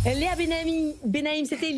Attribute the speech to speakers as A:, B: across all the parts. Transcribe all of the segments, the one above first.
A: Léa Benaïm, c'était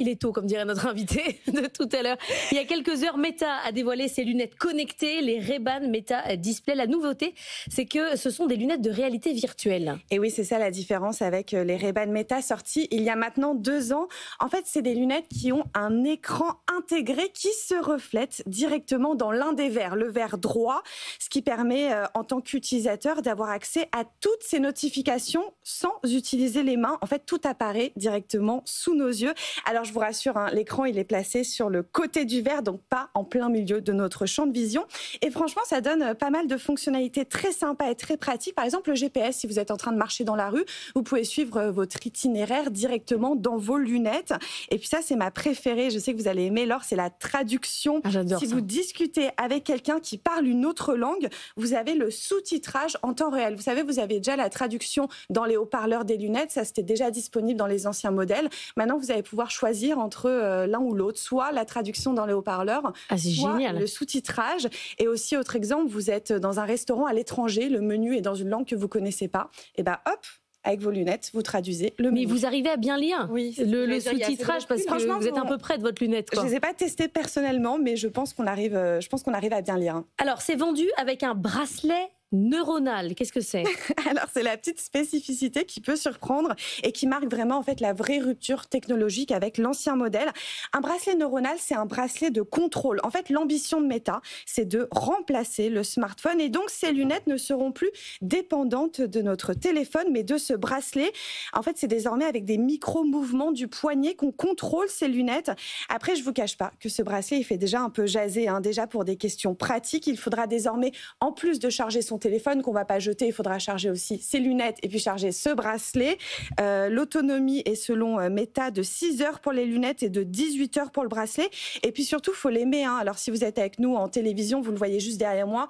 A: il est tôt, comme dirait notre invité de tout à l'heure. Il y a quelques heures, Meta a dévoilé ses lunettes connectées, les Ray-Ban Meta Display. La nouveauté, c'est que ce sont des lunettes de réalité virtuelle.
B: Et oui, c'est ça la différence avec les Ray-Ban Meta sortis il y a maintenant 2 ans. En fait, c'est des lunettes qui ont un écran intégré qui se reflète directement dans l'un des verres, le verre droit, ce qui permet en tant qu'utilisateur d'avoir accès à toutes ces notifications sans utiliser les mains. En fait, tout apparaît directement sous nos yeux. Alors, je vous rassure, l'écran, il est placé sur le côté du verre, donc pas en plein milieu de notre champ de vision. Et franchement, ça donne pas mal de fonctionnalités très sympas et très pratiques. Par exemple, le GPS, si vous êtes en train de marcher dans la rue, vous pouvez suivre votre itinéraire directement dans vos lunettes. Et puis ça, c'est ma préférée. Je sais que vous allez aimer, Laure, c'est la traduction.
A: Ah, j'adore
B: si
A: ça.
B: vous discutez avec quelqu'un qui parle une autre langue, vous avez le sous-titrage en temps réel. Vous savez, vous avez déjà la traduction dans les haut-parleurs des lunettes. Ça, c'était déjà disponible dans les anciens modèles. Maintenant, vous allez pouvoir choisir entre l'un ou l'autre, soit la traduction dans les haut-parleurs,
A: c'est
B: soit
A: génial.
B: le sous-titrage. Et aussi, autre exemple, vous êtes dans un restaurant à l'étranger, le menu est dans une langue que vous connaissez pas. Et ben hop, avec vos lunettes, vous traduisez le menu.
A: Mais vous arrivez à bien lire
B: Oui,
A: le sous-titrage parce que
B: franchement,
A: vous êtes un peu près de votre lunette, quoi.
B: Je les ai pas testés personnellement, mais je pense qu'on arrive à bien lire.
A: Alors, c'est vendu avec un bracelet neuronal. Qu'est-ce que c'est?
B: Alors, c'est la petite spécificité qui peut surprendre et qui marque vraiment en fait la vraie rupture technologique avec l'ancien modèle. Un bracelet neuronal, c'est un bracelet de contrôle. En fait, l'ambition de Meta, c'est de remplacer le smartphone et donc ces lunettes ne seront plus dépendantes de notre téléphone, mais de ce bracelet. En fait, c'est désormais avec des micro-mouvements du poignet qu'on contrôle ces lunettes. Après, je vous cache pas que ce bracelet, il fait déjà un peu jaser, déjà pour des questions pratiques. Il faudra désormais, en plus de charger son téléphone qu'on va pas jeter, il faudra charger aussi ses lunettes et puis charger ce bracelet. L'autonomie est selon Meta de 6 heures pour les lunettes et de 18 heures pour le bracelet. Et puis surtout, faut l'aimer. Alors si vous êtes avec nous en télévision, vous le voyez juste derrière moi,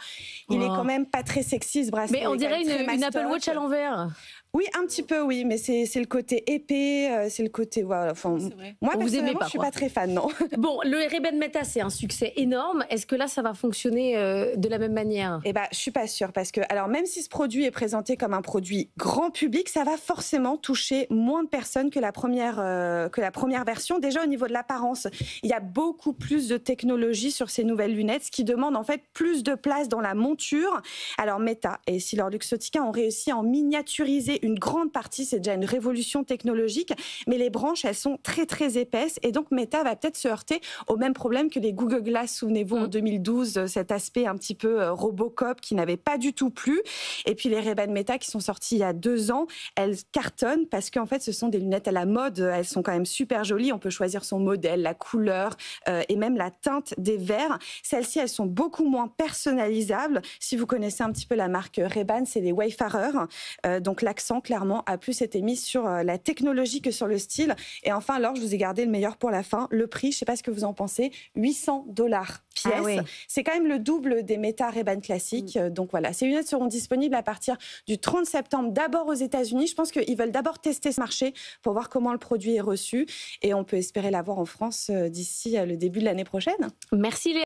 B: il est quand même pas très sexy ce bracelet.
A: Mais on dirait une Apple Watch à l'envers.
B: Oui, un petit peu, oui, mais c'est le côté épais, c'est le côté... Voilà, enfin, moi,
A: vous aimez pas,
B: je suis pas très fan, non.
A: Bon, le Ray-Ban Meta, c'est un succès énorme. Est-ce que là, ça va fonctionner de la même manière?
B: Eh ben, je suis pas sûre, parce que, alors, même si ce produit est présenté comme un produit grand public, ça va forcément toucher moins de personnes que la première version. Déjà, au niveau de l'apparence, il y a beaucoup plus de technologie sur ces nouvelles lunettes, ce qui demande en fait plus de place dans la monture. Alors, Meta et EssilorLuxottica ont réussi à en miniaturiser une grande partie, c'est déjà une révolution technologique, mais les branches, elles sont très très épaisses et donc Meta va peut-être se heurter au même problème que les Google Glass, souvenez-vous, en 2012, cet aspect un petit peu Robocop qui n'avait pas du tout plu. Et puis les Ray-Ban Meta qui sont sortis il y a 2 ans, elles cartonnent parce qu'en fait ce sont des lunettes à la mode, elles sont quand même super jolies, on peut choisir son modèle, la couleur et même la teinte des verres. Celles-ci, elles sont beaucoup moins personnalisables. Si vous connaissez un petit peu la marque Ray-Ban, c'est les Wayfarers, donc l'accent clairement a plus été mis sur la technologie que sur le style. Et enfin, alors, je vous ai gardé le meilleur pour la fin. Le prix, je ne sais pas ce que vous en pensez, $800 pièce.
A: Ah ouais.
B: C'est quand même le double des Meta Ray-Ban classiques. Donc voilà, ces lunettes seront disponibles à partir du 30 septembre, d'abord aux États-Unis. Je pense qu'ils veulent d'abord tester ce marché pour voir comment le produit est reçu. Et on peut espérer l'avoir en France d'ici le début de l'année prochaine.
A: Merci Léa.